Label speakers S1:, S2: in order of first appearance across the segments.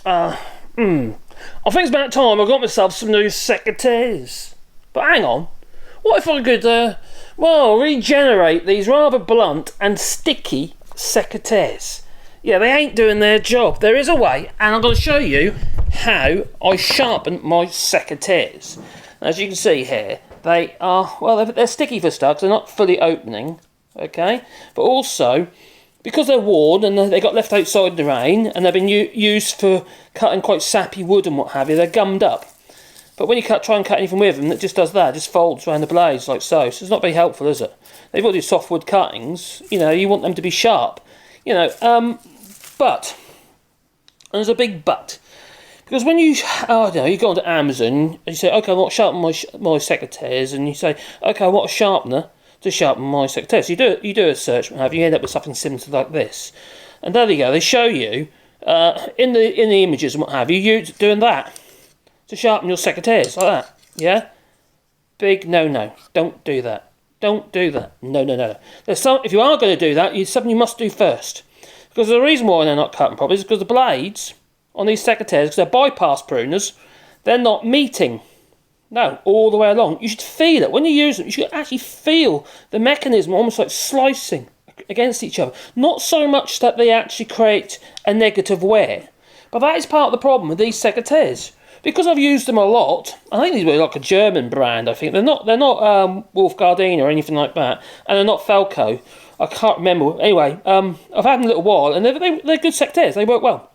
S1: I think it's about time I got myself some new Secateurs. But hang on, what if I could, regenerate these rather blunt and sticky Secateurs? Yeah, they ain't doing their job. There is a way, and I'm going to show you how I sharpen my Secateurs. As you can see here, they are, they're sticky for stuff, they're not fully opening, okay? But also, because they're worn and they got left outside in the rain and they've been used for cutting quite sappy wood and what have you, they're gummed up. But when you try and cut anything with them, it just does that, it just folds around the blades like so. So it's not very helpful, is it? They've got to do softwood cuttings, you know, you want them to be sharp. You know, but, and there's a big but. Because when you go onto Amazon and you say, okay, I want to sharpen my Secateurs, and you say, okay, I want a sharpener to sharpen my Secateurs. So you do a search, and you end up with something similar to like this. And there you go. They show you in the images and what have you doing that to sharpen your Secateurs like that. Yeah, big no. Don't do that. Don't do that. No. There's some. If you are going to do that, it's something you must do first. Because the reason why they're not cutting properly is because the blades on these Secateurs, because they're bypass pruners, they're not meeting. No, all the way along. You should feel it. When you use them, you should actually feel the mechanism almost like slicing against each other. Not so much that they actually create a negative wear, but that is part of the problem with these Secateurs. Because I've used them a lot, I think these were like a German brand, I think. They're not Wolf Gardena or anything like that, and they're not Felco. I can't remember. Anyway, I've had them a little while, and they're good Secateurs. They work well.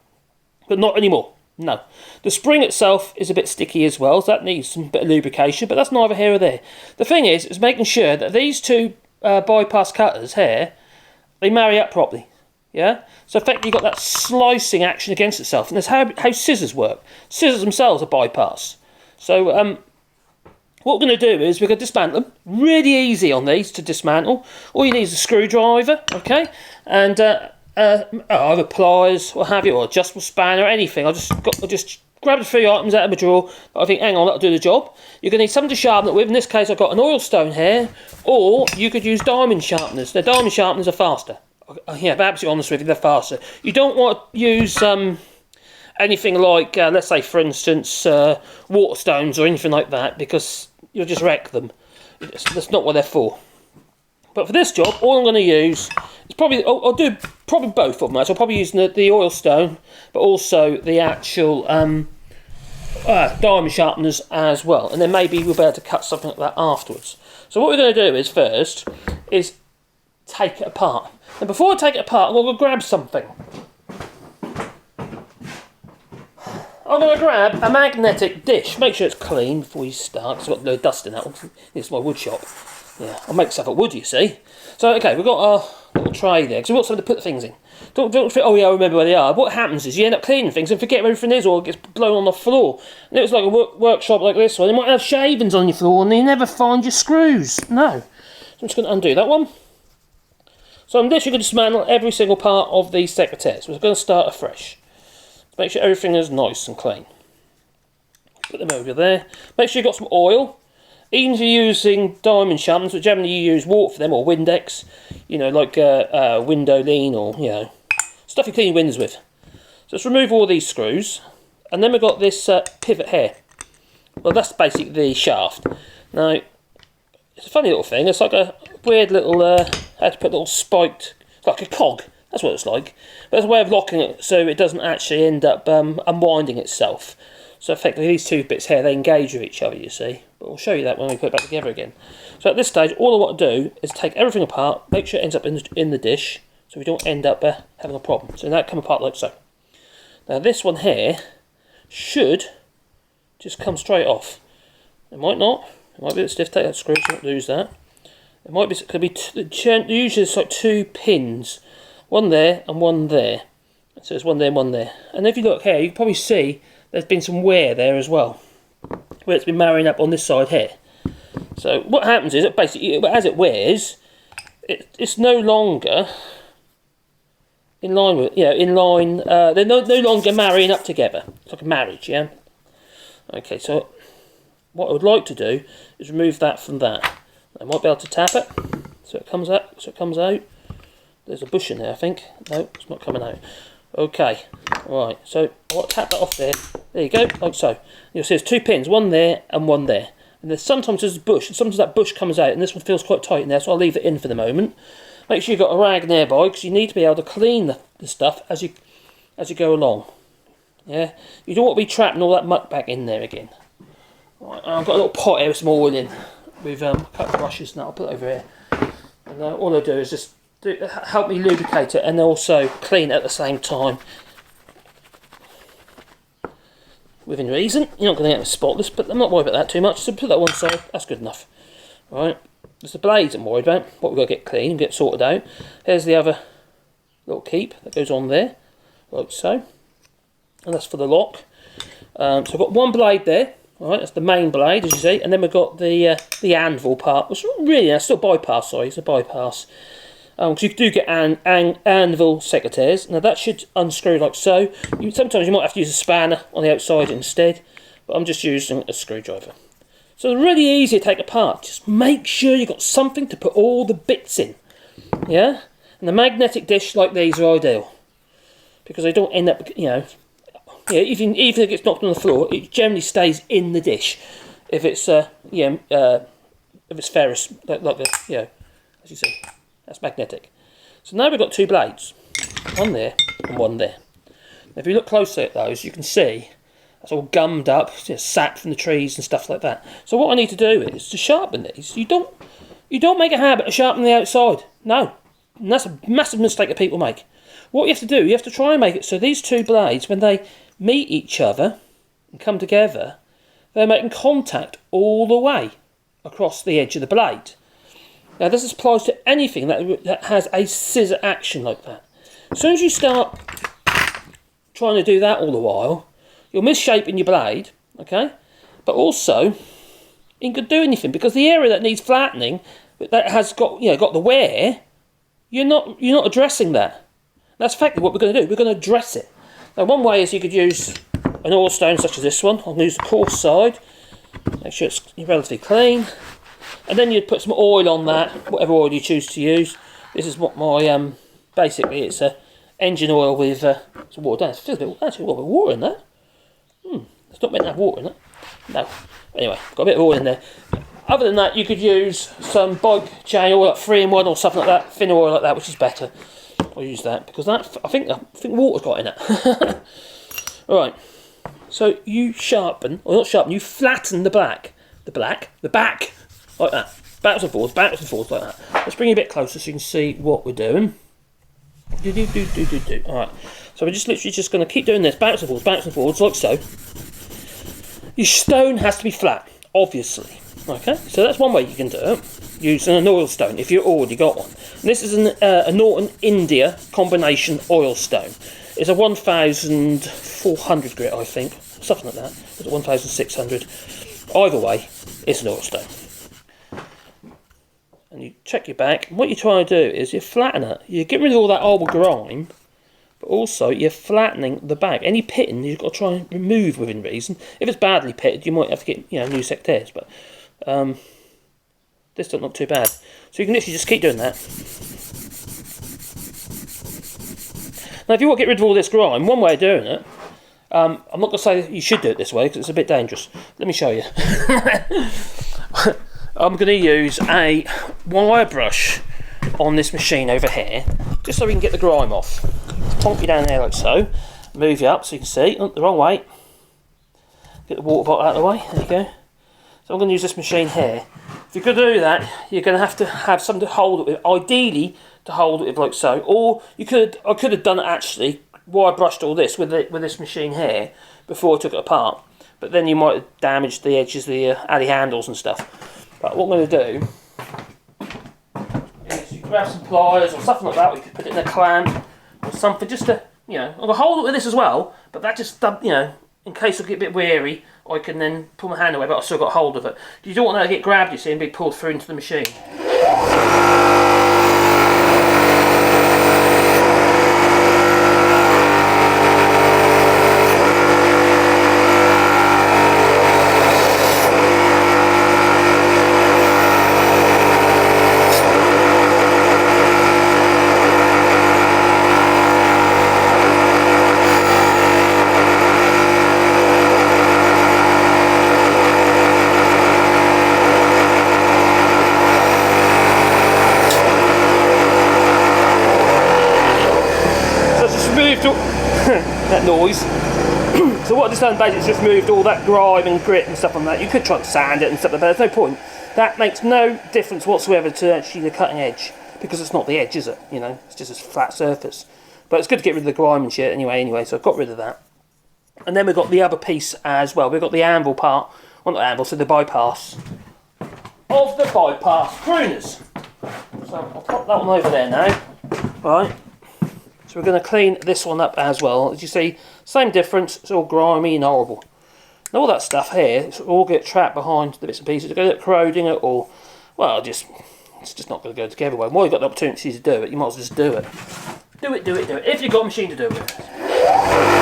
S1: But not anymore. No. The spring itself is a bit sticky as well, so that needs some bit of lubrication, but that's neither here or there. The thing is making sure that these two bypass cutters here, they marry up properly. Yeah? So effectively you've got that slicing action against itself, and that's how scissors work. Scissors themselves are bypass. So what we're going to do is we're going to dismantle them. Really easy on these to dismantle. All you need is a screwdriver, okay? And either pliers, what have you, or adjustable spanner, or anything. I just grabbed a few items out of my drawer. I think, hang on, that'll do the job. You're going to need something to sharpen it with. In this case, I've got an oil stone here, or you could use diamond sharpeners. The diamond sharpeners are faster. Yeah, but absolutely honest with you, they're faster. You don't want to use anything like, let's say, for instance, water stones or anything like that, because you'll just wreck them. That's not what they're for. But for this job, all I'm going to use is probably, I'll do probably both of them. So I'll probably use the oil stone, but also the actual diamond sharpeners as well. And then maybe we'll be able to cut something like that afterwards. So what we're going to do is first is take it apart. And before I take it apart, I'm going to grab something. I'm going to grab a magnetic dish. Make sure it's clean before you start, because I've got no dust in that one. This is my wood shop. Yeah, I'll make stuff at wood, you see. So, okay, we've got our little tray there, because we've got something to put the things in. Oh yeah, I remember where they are. What happens is you end up cleaning things and forget where everything is, or it gets blown on the floor. And it was like a workshop like this one. You might have shavings on your floor, and you never find your screws. No. So I'm just going to undo that one. So I'm literally going to dismantle every single part of these Secateurs. We're going to start afresh. Make sure everything is nice and clean. Put them over there. Make sure you've got some oil. Even if you're using diamond sharpeners, but generally you use water for them, or Windex, you know, like window lean, or, you know, stuff you clean your windows with. So let's remove all these screws. And then we've got this pivot here. Well, that's basically the shaft. Now, it's a funny little thing. It's like a weird little, I had to put a little spiked, like a cog. That's what it's like. But there's a way of locking it so it doesn't actually end up unwinding itself. So effectively these two bits here, they engage with each other, you see. But we'll show you that when we put it back together again. So at this stage, all I want to do is take everything apart, make sure it ends up in the dish, so we don't end up having a problem. So now it come apart like so. Now this one here should just come straight off. It might not. It might be a bit stiff. Take that screw, so don't lose that. It might be, it could be usually it's like two pins. One there and one there. So there's one there and one there. And if you look here, you can probably see there's been some wear there as well, where it's been marrying up on this side here. So what happens is, it basically, as it wears, it's no longer in line with, you know, they're no longer marrying up together. It's like a marriage, yeah? Okay, so what I would like to do is remove that from that. I might be able to tap it, so it comes out. There's a bush in there, I think. No, it's not coming out. Okay, right, so I'll tap that off there. There you go, like so. You'll see there's 2 pins, one there and one there. And sometimes there's a bush, and sometimes that bush comes out, and this one feels quite tight in there, so I'll leave it in for the moment. Make sure you've got a rag nearby, because you need to be able to clean the stuff as you go along. Yeah, you don't want to be trapping all that muck back in there again. Right, I've got a little pot here with some oil in, with a couple of brushes, and I'll put it over here. And all I'll do is just help me lubricate it, and also clean it at the same time. Within reason, you're not going to get it spotless, but I'm not worried about that too much, so put that one side, that's good enough. Right, there's the blades I'm worried about, what we've got to get clean and get sorted out. Here's the other little keep that goes on there, like so. And that's for the lock. So I've got one blade there, right, that's the main blade, as you see, and then we've got the anvil part, which really, that's still bypass, sorry, it's a bypass. Because you do get anvil secateurs. Now that should unscrew like so. Sometimes you might have to use a spanner on the outside instead, but I'm just using a screwdriver. So it's really easy to take apart. Just make sure you've got something to put all the bits in. Yeah? And the magnetic dish like these are ideal, because they don't end up, even if it gets knocked on the floor, it generally stays in the dish. If it's if it's ferrous, like the, as you see. That's magnetic. So now we've got 2 blades, one there and one there. Now if you look closely at those, you can see that's all gummed up, sap from the trees and stuff like that. So what I need to do is to sharpen these. You don't make a habit of sharpening the outside. No, and that's a massive mistake that people make. What you have to do, you have to try and make it so these 2 blades, when they meet each other and come together, they're making contact all the way across the edge of the blade. Now this applies to anything that has a scissor action like that. As soon as you start trying to do that all the while, you're misshaping your blade, okay? But also, you ain't gonna do anything, because the area that needs flattening, that has got the wear, you're not addressing that. That's effectively what we're going to do. We're going to address it. Now one way is you could use an oil stone such as this one. I'll use the coarse side. Make sure it's relatively clean. And then you'd put some oil on that, whatever oil you choose to use. This is what my, basically it's a engine oil with some water. It feels a bit, actually, a little bit of water in that. It's not meant to have water in it. No. Anyway, got a bit of oil in there. Other than that, you could use some bike chain oil, like 3-in-1 or something like that, thin oil like that, which is better. I'll use that, because that, I think water's got in it. Right. So you sharpen, or not sharpen, you flatten the back, like that. Backwards and forwards like that. Let's bring it a bit closer so you can see what we're doing. Alright. So we're just literally just going to keep doing this, backwards and forwards, like so. Your stone has to be flat, obviously. Okay, so that's one way you can do it, using an oil stone, if you've already got one. And this is a Norton India combination oil stone. It's a 1,400 grit, I think, something like that. It's 1,600. Either way, it's an oil stone. And you check your back. And what you're trying to do is you flatten it. You're getting rid of all that old grime, but also you're flattening the back. Any pitting you've got to try and remove within reason. If it's badly pitted, you might have to get new secateurs, but this doesn't look too bad. So you can literally just keep doing that. Now, if you want to get rid of all this grime, one way of doing it, I'm not going to say you should do it this way because it's a bit dangerous. Let me show you. I'm going to use a wire brush on this machine over here, just so we can get the grime off. Plonk you down there like so, move you up so you can see. Oh, the wrong way. Get the water bottle out of the way. There you go. So I'm going to use this machine here. If you're going to do that, you're going to have something to hold it with. Ideally, to hold it with like so. Or I could have done it actually, wire brushed all this with this machine here before I took it apart. But then you might have damaged the edges, the alley handles and stuff. But what I'm going to do is you grab some pliers or something like that. We could put it in a clamp or something just to, I'm going to hold it with this as well. But that just, in case I get a bit weary, I can then pull my hand away, but I've still got hold of it. You don't want that to get grabbed, you see, and be pulled through into the machine. that noise. So what I've just done basically is just removed all that grime and grit and stuff on that. You could try and sand it and stuff like that, there's no point. That makes no difference whatsoever to actually the cutting edge, because it's not the edge, is it? You know, it's just a flat surface. But it's good to get rid of the grime and shit anyway, so I've got rid of that. And then we've got the other piece as well. We've got the anvil part, well not anvil, so the bypass of the bypass pruners. So I'll pop that one over there now. Right. So we're going to clean this one up as well. As you see, same difference, it's all grimy and horrible. And all that stuff here, it's all get trapped behind the bits and pieces. It's going to get corroding it or, well, it's just not going to go together. While you've got the opportunity to do it, you might as well just do it. Do it. If you've got a machine to do it with.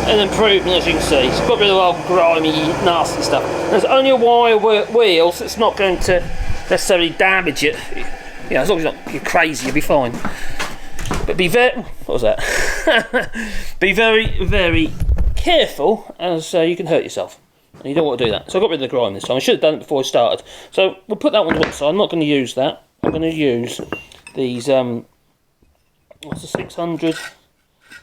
S1: An improvement, as you can see. It's got rid of all grimy, nasty stuff. There's only a wire wheel, so it's not going to necessarily damage it. You know, as long as you're not crazy, you'll be fine. But be very, what was that? Be very, very careful, as you can hurt yourself. And you don't want to do that. So I got rid of the grime this time. I should have done it before I started. So we'll put that one to one side. I'm not going to use that. I'm going to use these. What's the 600?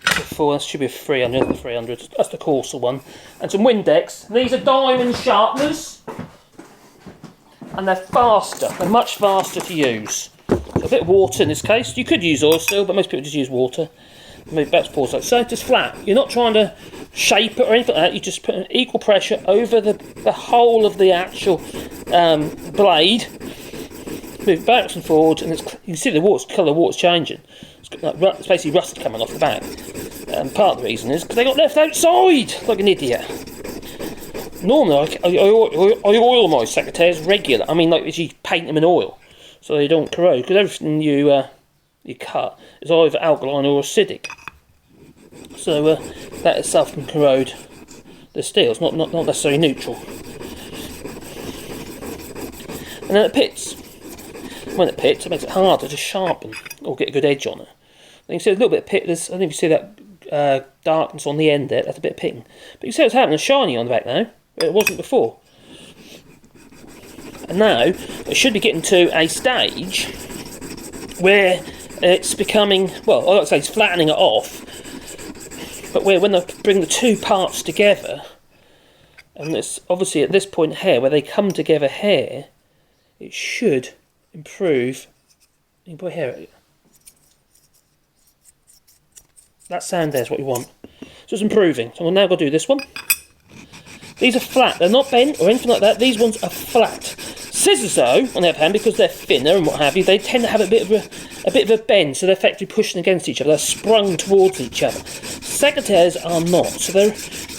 S1: Before, that should be a 300, the 300, that's the coarser one. And some Windex. These are diamond sharpeners. And they're faster, they're much faster to use. So a bit of water in this case. You could use oil still, but most people just use water. Maybe back to pause like so, just flat. You're not trying to shape it or anything like that, you just put an equal pressure over the whole of the actual blade. Move backwards and forwards, and you can see the colour of water's changing. It's basically rust coming off the back. Part of the reason is because they got left outside like an idiot. Normally, I oil my secateurs regular. I mean, like as you paint them in oil, so they don't corrode. Because everything you cut is either alkaline or acidic. So that itself can corrode the steel. It's not necessarily neutral. And then it pits. When it pits, it makes it harder to sharpen or get a good edge on it. You can see a little bit of pit. I don't know if you see that darkness on the end there. That's a bit of pitting. But you can see what's happening. It's shiny on the back now. But it wasn't before. And now it should be getting to a stage where it's becoming, well, I like to say it's flattening it off. But when they bring the two parts together, and it's obviously at this point here, where they come together here, it should improve. You can put here. That sound there is what you want. So it's improving. So we'll now go do this one. These are flat. They're not bent or anything like that. These ones are flat. Scissors, though, on the other hand, because they're thinner and what have you, they tend to have a bit of a bend, so they're effectively pushing against each other. They're sprung towards each other. Secateurs are not. So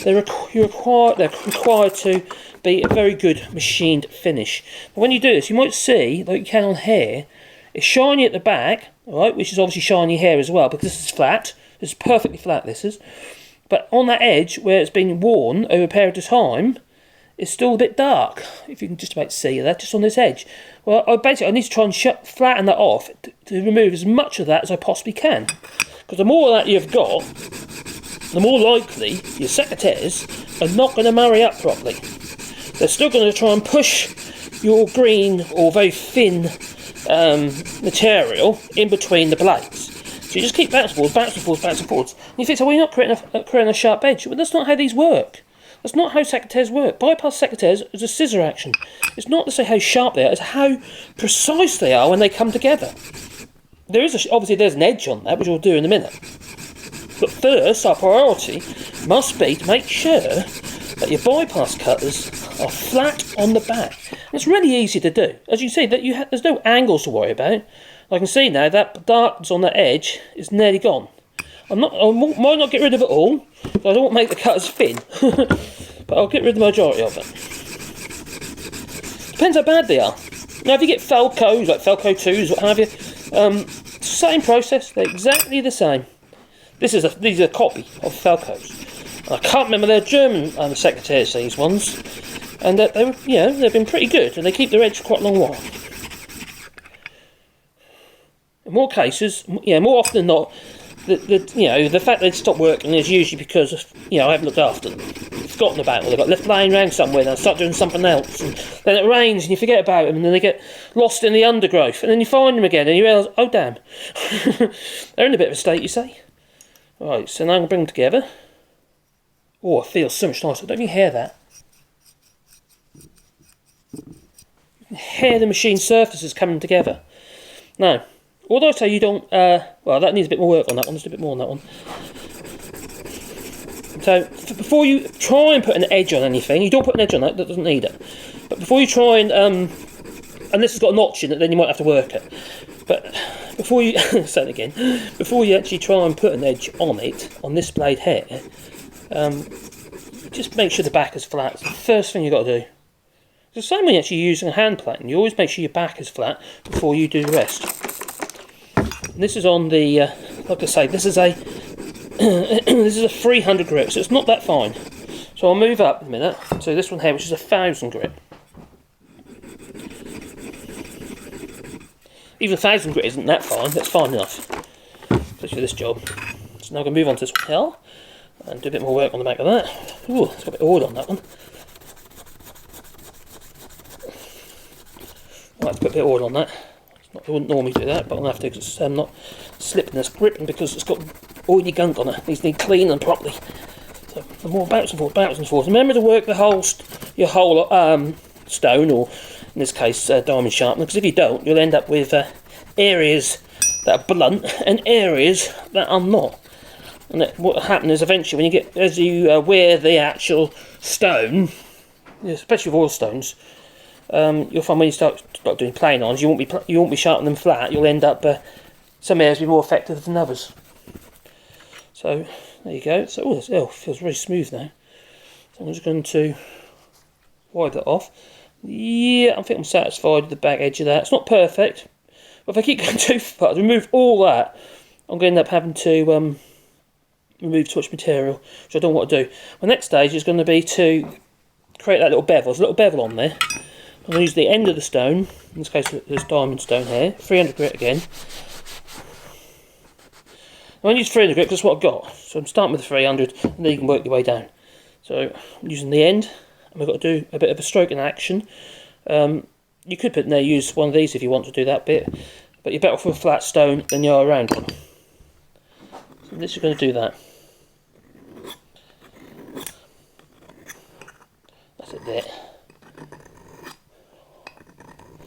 S1: they're required to be a very good machined finish. But when you do this, you might see, like you can on here, it's shiny at the back, right, which is obviously shiny here as well, because this is flat. This is perfectly flat, this is. But on that edge, where it's been worn over a period of time, it's still a bit dark, if you can just about see that, just on this edge. Well, I need to try and flatten that off to remove as much of that as I possibly can. Because the more of that you've got, the more likely your secateurs are not going to marry up properly. They're still going to try and push your green or very thin material in between the blades. So you just keep bounce and forwards. And you think, so well, you're not creating a sharp edge. Well, that's not how these work. That's not how secateurs work. Bypass secateurs is a scissor action. It's not to say how sharp they are, it's how precise they are when they come together. Obviously there's an edge on that, which we'll do in a minute. But first, our priority must be to make sure that your bypass cutters are flat on the back. And it's really easy to do. As you can see, there's no angles to worry about. I can see now that darkness on that edge is nearly gone. I might not get rid of it all, because I don't want to make the cutters thin. But I'll get rid of the majority of it. Depends how bad they are. Now, if you get Felcos, like Felco 2s, what have you, same process, they're exactly the same. These are a copy of Felcos. I can't remember, they're German secateurs, these ones. And they've been pretty good, and they keep their edge for quite a long while. In more cases, more often than not, the fact they'd stop working is usually because I haven't looked after them, forgotten about them, they got left laying around somewhere, and I start doing something else, and then it rains and you forget about them, and then they get lost in the undergrowth, and then you find them again, and you realise, oh damn, they're in a bit of a state, you say. Right, so now I'm going to bring them together. Oh, it feels so much nicer. Don't you hear that? You can hear the machine surfaces coming together. Now, although I say you don't, well, that needs a bit more work on that one, just a bit more on that one. So, before you try and put an edge on anything, you don't put an edge on that doesn't need it. But before you try and this has got a notch in it, then you might have to work it. But before you, say it again, before you actually try and put an edge on it, on this blade here, just make sure the back is flat. It's the first thing you've got to do. It's the same when you're actually using a hand plane. You always make sure your back is flat before you do the rest. And this is on the, like I say, this is a this is a 300 grip, so it's not that fine. So I'll move up in a minute to this one here, which is a 1000 grip. Even 1000 grit isn't that fine, that's fine enough, especially for this job. So now I'm going to move on to this one here, and do a bit more work on the back of that. Ooh, it's got a bit of oil on that one. I'll have to put a bit of oil on that. I wouldn't normally do that, but I'll have to because I'm not slipping this grip, and because it's got oily gunk on it. These need cleaning properly. So the more bounce and forth, bounce and forth. Remember to work your whole stone, or in this case diamond sharpener, because if you don't, you'll end up with areas that are blunt and areas that are not. And what happens is eventually, as you wear the actual stone, especially with oil stones, you'll find when you start doing plain irons, you won't be sharpening them flat. You'll end up some areas will be more effective than others. So there you go. So this feels very smooth now. So I'm just going to wipe that off. Yeah, I think I'm satisfied with the back edge of that. It's not perfect, but if I keep going too far to remove all that, I'm going to end up having to remove too much material, which I don't want to do. My next stage is going to be to create that little bevel. There's a little bevel on there. I'm going to use the end of the stone, in this case this diamond stone here, 300 grit again. I'm going to use 300 grit because that's what I've got. So I'm starting with 300, and then you can work your way down. So I'm using the end, and we've got to do a bit of a stroke in action. You could put in there, use one of these if you want to do that bit, but you're better off with a flat stone than you are a round one. So this is going to do that. That's it there.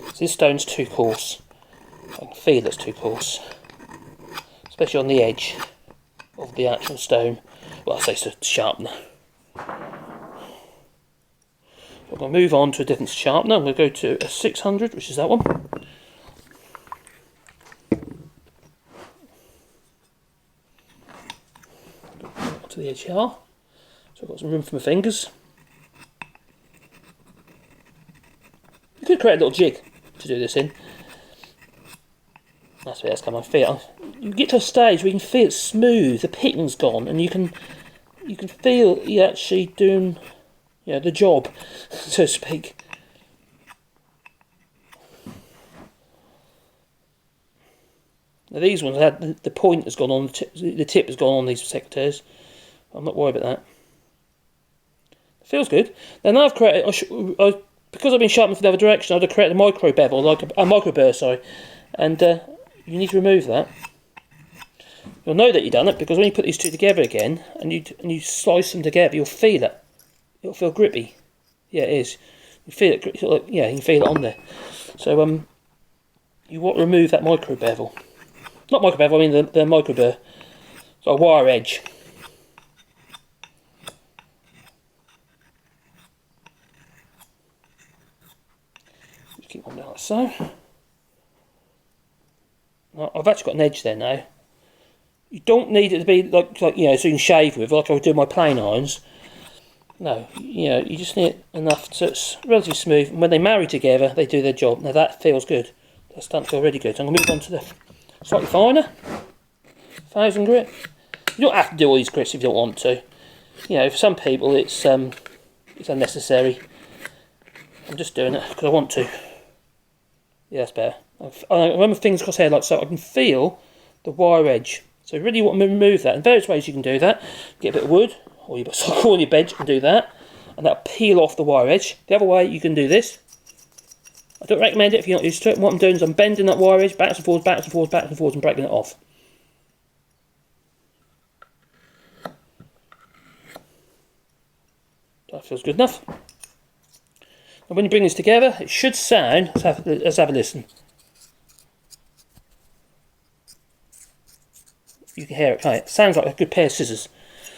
S1: So this stone's too coarse. I can feel it's too coarse, especially on the edge of the actual stone. Well, I say it's a sharpener. I'm going to move on to a different sharpener. I'm going to go to a 600, which is that one. To the edge here. So I've got some room for my fingers. You could create a little jig to do this in. That's where that's come. I feel you get to a stage where you can feel it's smooth, the pitting's gone, and you can feel you're actually doing the job, so to speak. Now these ones had the point has gone on, the tip has gone on these secateurs. I'm not worried about that. It feels good. Now I've created, because I've been sharpening from the other direction, I've created a micro bevel, like a micro burr, sorry, and you need to remove that. You'll know that you've done it because when you put these two together again and you slice them together, you'll feel it. it'll feel grippy. Yeah, it is. You feel it. Yeah, you can feel it on there. So you want to remove that micro bevel. Not micro bevel. I mean the micro burr. So a wire edge. Just keep on down like so. Now, I've actually got an edge there now. You don't need it to be like so you can shave with, like I would do my plain irons. No, you just need it enough so it's relatively smooth. And when they marry together, they do their job. Now that feels good. That's starting to feel really good. So I'm going to move on to the slightly finer 1000 grit. You don't have to do all these grits if you don't want to. For some people it's unnecessary. I'm just doing it because I want to. Yeah, that's better. I remember fingers crossed here like so. I can feel the wire edge. So you really want to remove that. And various ways you can do that. Get a bit of wood. Or you've got sock on your bench and do that, and that'll peel off the wire edge. The other way you can do this. I don't recommend it if you're not used to it. And what I'm doing is I'm bending that wire edge backwards and forwards, backwards and forwards, backwards and forwards, and breaking it off. That feels good enough. And when you bring this together, it should sound. Let's have a listen. You can hear it, can't it? It sounds like a good pair of scissors.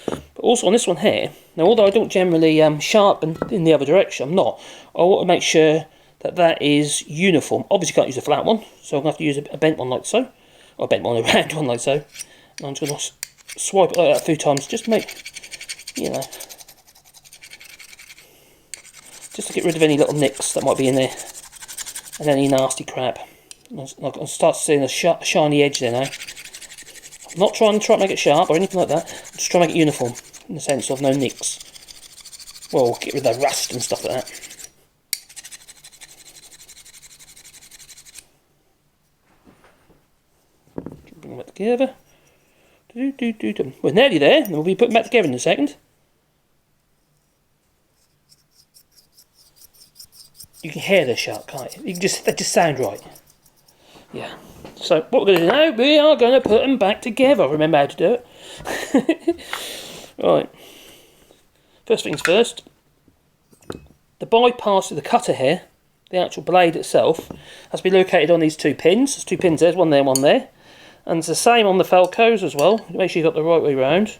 S1: But also on this one here, now although I don't generally sharpen in the other direction, I'm not. I want to make sure that is uniform. Obviously you can't use a flat one, so I'm going to have to use a bent one like so. Or a bent one, a round one like so. And I'm just going to swipe it like that a few times just to make, just to get rid of any little nicks that might be in there. And any nasty crap. I'll start seeing a shiny edge there now. I'm not trying to make it sharp or anything like that. I'm just trying to make it uniform in the sense of no nicks. Well, get rid of the rust and stuff like that. Bring them back together. We're nearly there, and we'll be putting them back together in a second. You can hear they're sharp, can't you? They just sound right. Yeah. So what we're going to do now, we are going to put them back together. Remember how to do it. Right. First things first. The bypass of the cutter here, the actual blade itself, has to be located on these two pins. There's two pins there, one there, one there. And it's the same on the Felcos as well. Make sure you've got the right way round.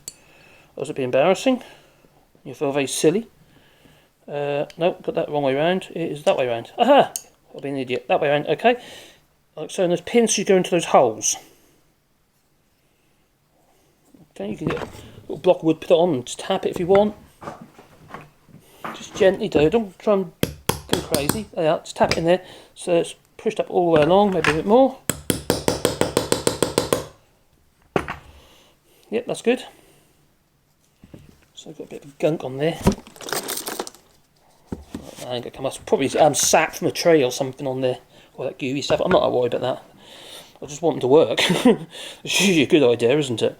S1: Or it'd be embarrassing. You feel very silly. Nope, got that wrong way round. It is that way round. Aha! I'll be an idiot. That way round, okay. Like so, and those pins should go into those holes. Okay, you can get a little block of wood, put it on, and just tap it if you want. Just gently do it, don't try and go crazy. There you are, just tap it in there. So it's pushed up all the way along, maybe a bit more. Yep, that's good. So I've got a bit of gunk on there. I think it come up, probably sap from a tree or something on there. All that gooey stuff. I'm not that worried about that. I just want them to work. It's usually a good idea, isn't it?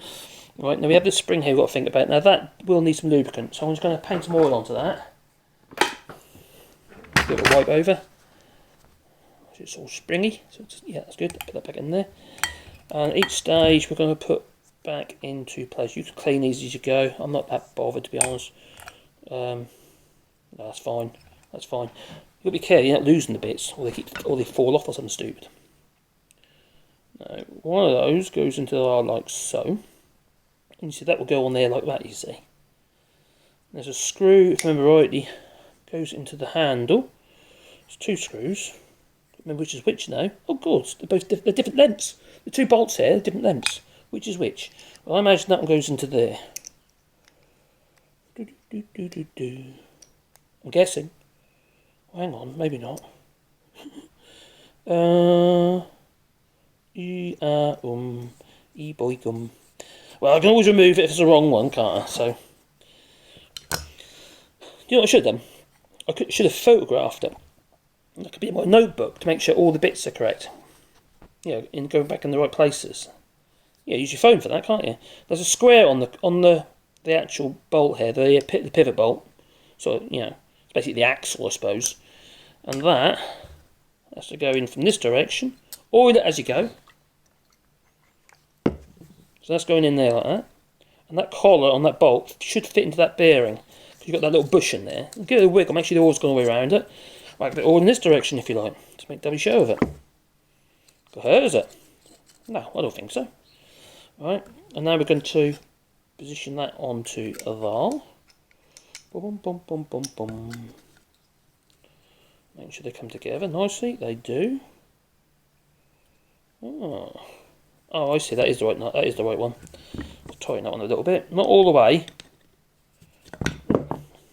S1: Right, now we have this spring here we've got to think about. Now that will need some lubricant, so I'm just going to paint some oil onto that. Give it a wipe over. It's all springy, so yeah, that's good. Put that back in there. And each stage we're going to put back into place. You can clean these as you go. I'm not that bothered, to be honest. No, that's fine. That's fine. You've got to be careful, you're not losing the bits, or they fall off or something stupid. Now, one of those goes into there like so. And you see that will go on there like that, you see. There's a screw, if I remember rightly, goes into the handle. There's two screws. Remember which is which now. Oh, course, they're different lengths. The two bolts here are different lengths. Which is which? Well, I imagine that one goes into there. I'm guessing. Hang on, maybe not. E-boy-gum. Well, I can always remove it if it's the wrong one, can't I? So, you know what I should have done? Should have photographed it. That could be in my notebook to make sure all the bits are correct. Going back in the right places. Yeah, use your phone for that, can't you? There's a square on the actual bolt here, the pivot bolt. So it's basically the axle, I suppose. And that has to go in from this direction. Oil it as you go. So that's going in there like that. And that collar on that bolt should fit into that bearing. Because You've got that little bush in there. Give it a wiggle, make sure the oil's gone all the way around it. Like it all in this direction if you like. Just make double show of it. Got hurt, is it? No, I don't think so. Right, and now we're going to position that onto a there. Boom, boom, boom, boom, boom. Make sure they come together nicely. They do. Oh, I see. That is the right nut. That is the right one. Let's tighten that one a little bit. Not all the way.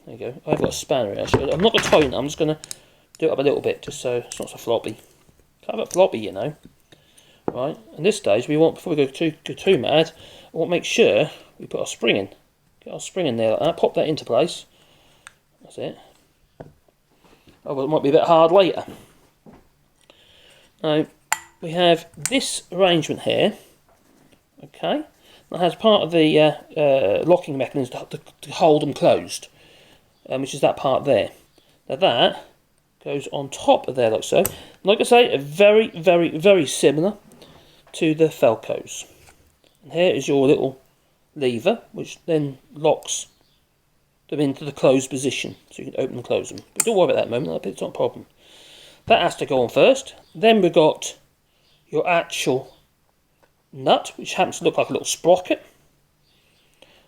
S1: There you go. I've got a spanner here. So I'm not going to tighten it. I'm just going to do it up a little bit, just so it's not so floppy. Kind of a floppy, you know. Right. At this stage, we want, before we go too mad, I want to make sure we put our spring in. Get our spring in there like that. Pop that into place. That's it. Oh, well, it might be a bit hard later. Now, we have this arrangement here. Okay. That has part of the locking mechanism to hold them closed. Which is that part there. Now that goes on top of there like so. Like I say, very, very, very similar to the Secateurs. And here is your little lever, which then locks them into the closed position, so you can open and close them. But don't worry about that at the moment, it's not a problem. That has to go on first. Then we've got your actual nut, which happens to look like a little sprocket.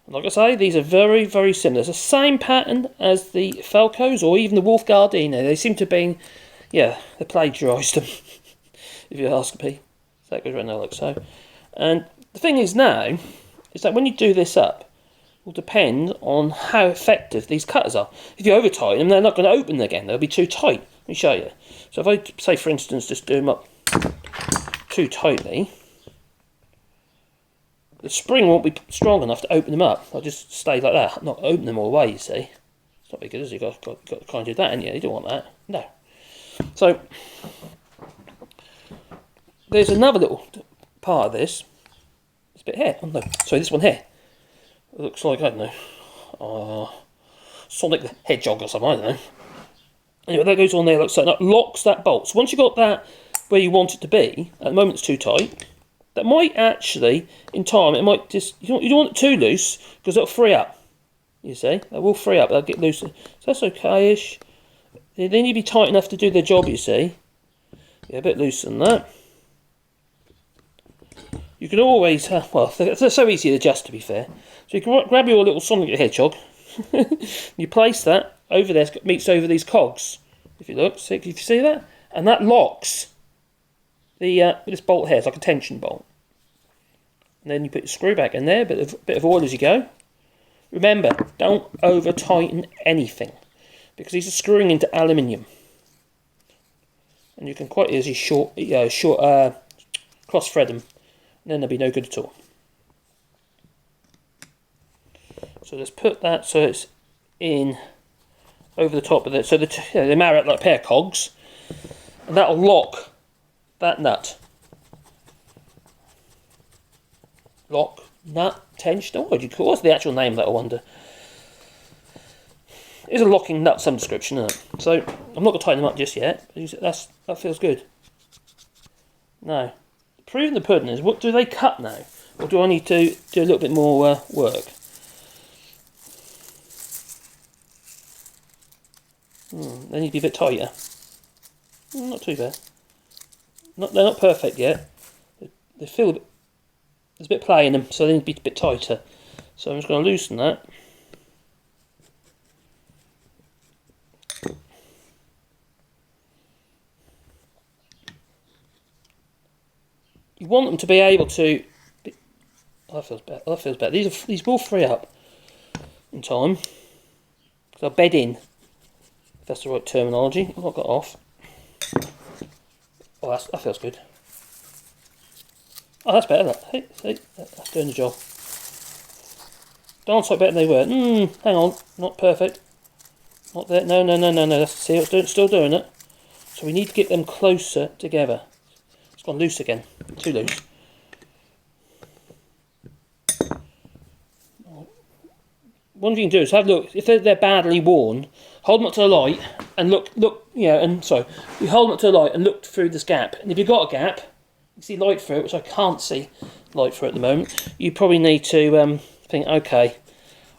S1: And like I say, these are very, very similar. It's the same pattern as the Secateurs or even the Wolf Gardenia. They seem to have been, yeah, they plagiarised them, if you ask me. So that goes around there like so. And the thing is now, is that when you do this up, will depend on how effective these cutters are. If you over tighten them, they're not going to open again. They'll be too tight. Let me show you. So if I say, for instance, just do them up too tightly, the spring won't be strong enough to open them up. I'll just stay like that, not open them all the way. You see, it's not very good, is it? You've got to kind of do that, and yeah, you don't want that. No. So there's another little part of this. This bit here. Oh no, sorry, this one here. It looks like, I don't know, Sonic the Hedgehog or something, I don't know. Anyway, that goes on there like so, and that locks that bolt. So once you've got that where you want it to be, at the moment it's too tight, that might actually, in time, it might just, you don't want it too loose, because it'll free up, you see. That will free up, they'll get looser. So that's okay-ish. They need to be tight enough to do their job, you see. Yeah, a bit looser than that. You can always, well, they're so easy to adjust, to be fair. So you can grab your little Sonic the Hedgehog, you place that over there, it meets over these cogs. If you look, see, if you see that? And that locks the this bolt here. It's like a tension bolt. And then you put your screw back in there, bit of oil as you go. Remember, don't over tighten anything, because these are screwing into aluminium. And you can quite easily cross thread them. And then they'll be no good at all. So let's put that so it's in over the top of it. So they marry it like a pair of cogs, and that'll lock that nut. Lock, nut, tension. Oh, what do you call? What's the actual name of that? I wonder. It's a locking nut, some description, isn't it? So I'm not going to tighten them up just yet. That feels good. Now, proving the pudding is, what do they cut now, or do I need to do a little bit more work? They need to be a bit tighter. Not too bad. They're not perfect yet. They feel a bit, there's a bit of play in them, so they need to be a bit tighter. So I'm just going to loosen that. You want them to be able to. Oh, that feels better. Oh, that feels better. These will free up in time, because they'll bed in. If that's the right terminology. I've got off. Oh, that feels good. Oh, that's better. That. See, that's doing the job. Dance like better than they were. Hang on, not perfect. Not there. No. That's see, it's still doing it. So we need to get them closer together. It's gone loose again. Too loose. One thing you can do is have a look. If they're badly worn, hold them up to the light and look. Yeah, and sorry, you hold them up to the light and look through this gap. And if you've got a gap, you see light through it, which I can't see light through at the moment. You probably need to think, okay,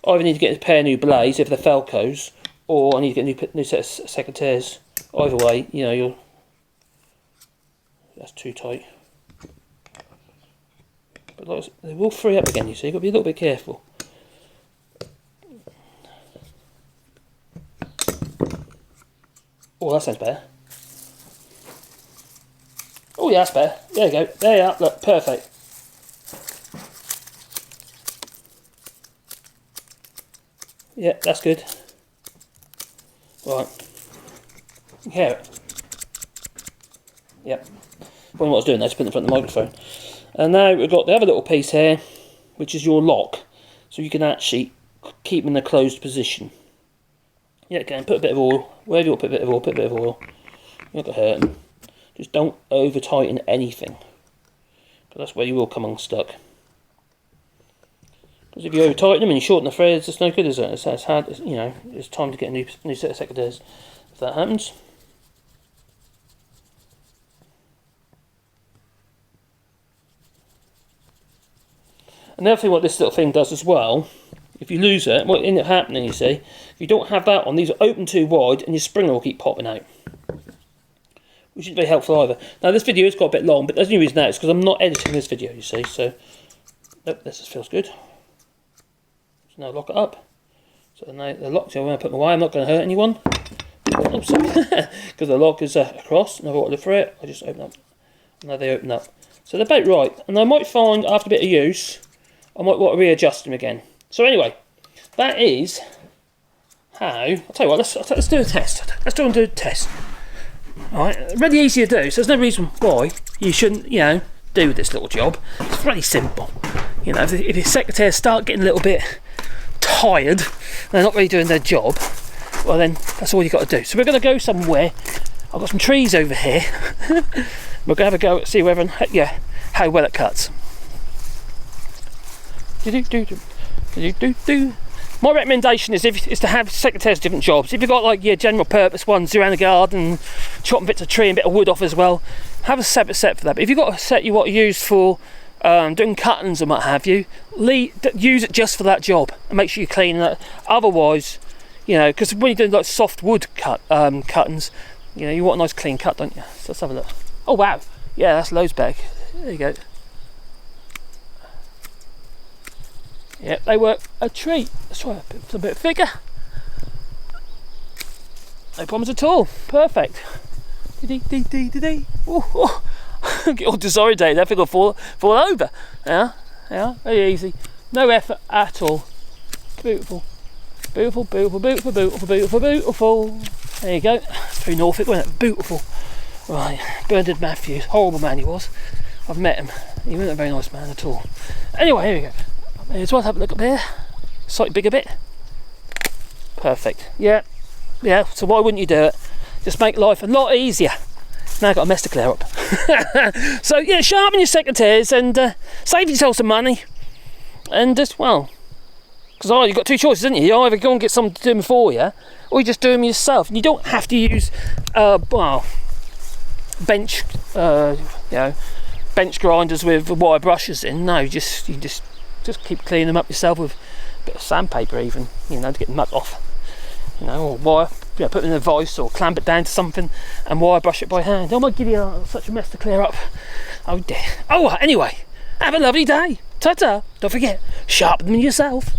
S1: either need to get a pair of new blades if they're Felcos, or I need to get a new set of Secateurs. Either way, you know, that's too tight. But like, they will free up again, you see, you've got to be a little bit careful. Oh, that sounds better. Oh yeah, that's better. There you go. There you are. Look, perfect. Yeah, that's good. Right. Hear it. Yep. What I was doing, I just put it in front of the microphone. And now we've got the other little piece here, which is your lock. So you can actually keep them in a closed position. Yeah, again, put a bit of oil. Wherever you want to put a bit of oil, put a bit of oil. You're not going to hurt them. Just don't over tighten anything, because that's where you will come unstuck. Because if you over tighten them and you shorten the threads, it's no good, is it? It's hard. You know, it's time to get a new set of Secateurs if that happens. And the other thing what this little thing does as well, if you lose it, what ends up happening, you see, if you don't have that on, these are open too wide and your springer will keep popping out. Which isn't very helpful either. Now this video has got a bit long, but there's no reason that it's because I'm not editing this video, you see, so nope, this just feels good. So now lock it up. So now the lock, so when I put them away, I'm not going to hurt anyone. Oh, sorry. Because the lock is across, and I've got to look for it, I just open up. Now they open up. So they're about right, and I might find after a bit of use, I might want to readjust them again. So anyway, that is how, I'll tell you what, let's do a test. Let's do a test. Alright, really easy to do, so there's no reason why you shouldn't, you know, do this little job. It's really simple. You know, if your Secateurs start getting a little bit tired, they're not really doing their job, well then, that's all you've got to do. So we're going to go somewhere. I've got some trees over here. We're going to have a go at see whether, yeah, how well it cuts. My recommendation is to have Secateurs different jobs. If you've got like your general purpose ones around the garden, chopping bits of tree and a bit of wood off as well, have a separate set for that. But if you've got a set you want to use for doing cuttings and what have you, use it just for that job and make sure you clean it. Otherwise, you know, because when you're doing like soft wood cuttings, you know, you want a nice clean cut, don't you? So let's have a look. Oh wow, yeah, that's loads back. There you go. Yep, they work a treat. Let's try a bit thicker. No problems at all. Perfect. Oh. Get all disorientated. I think I'll fall over. Yeah, very easy. No effort at all. Beautiful. Beautiful, beautiful, beautiful, beautiful, beautiful, beautiful. There you go. It's very Norfolk, wasn't it? Beautiful. Right, Bernard Matthews. Horrible man he was. I've met him. He wasn't a very nice man at all. Anyway, here we go. May as well have a look up here. Slightly bigger bit. Perfect. Yeah. So why wouldn't you do it? Just make life a lot easier. Now I've got a mess to clear up. So yeah, sharpen your Secateurs and save yourself some money. And just, well, because you've got two choices, haven't you? You either go and get someone to do them for you, or you just do them yourself. And you don't have to use bench bench grinders with wire brushes in. No, you just keep cleaning them up yourself with a bit of sandpaper, even, you know, to get the muck off, you know, or wire, you know, put it in a vise or clamp it down to something and wire brush it by hand. I might give you such a mess to clear up. Oh dear. Oh, anyway, have a lovely day. Ta-ta. Don't forget, sharpen them yourself.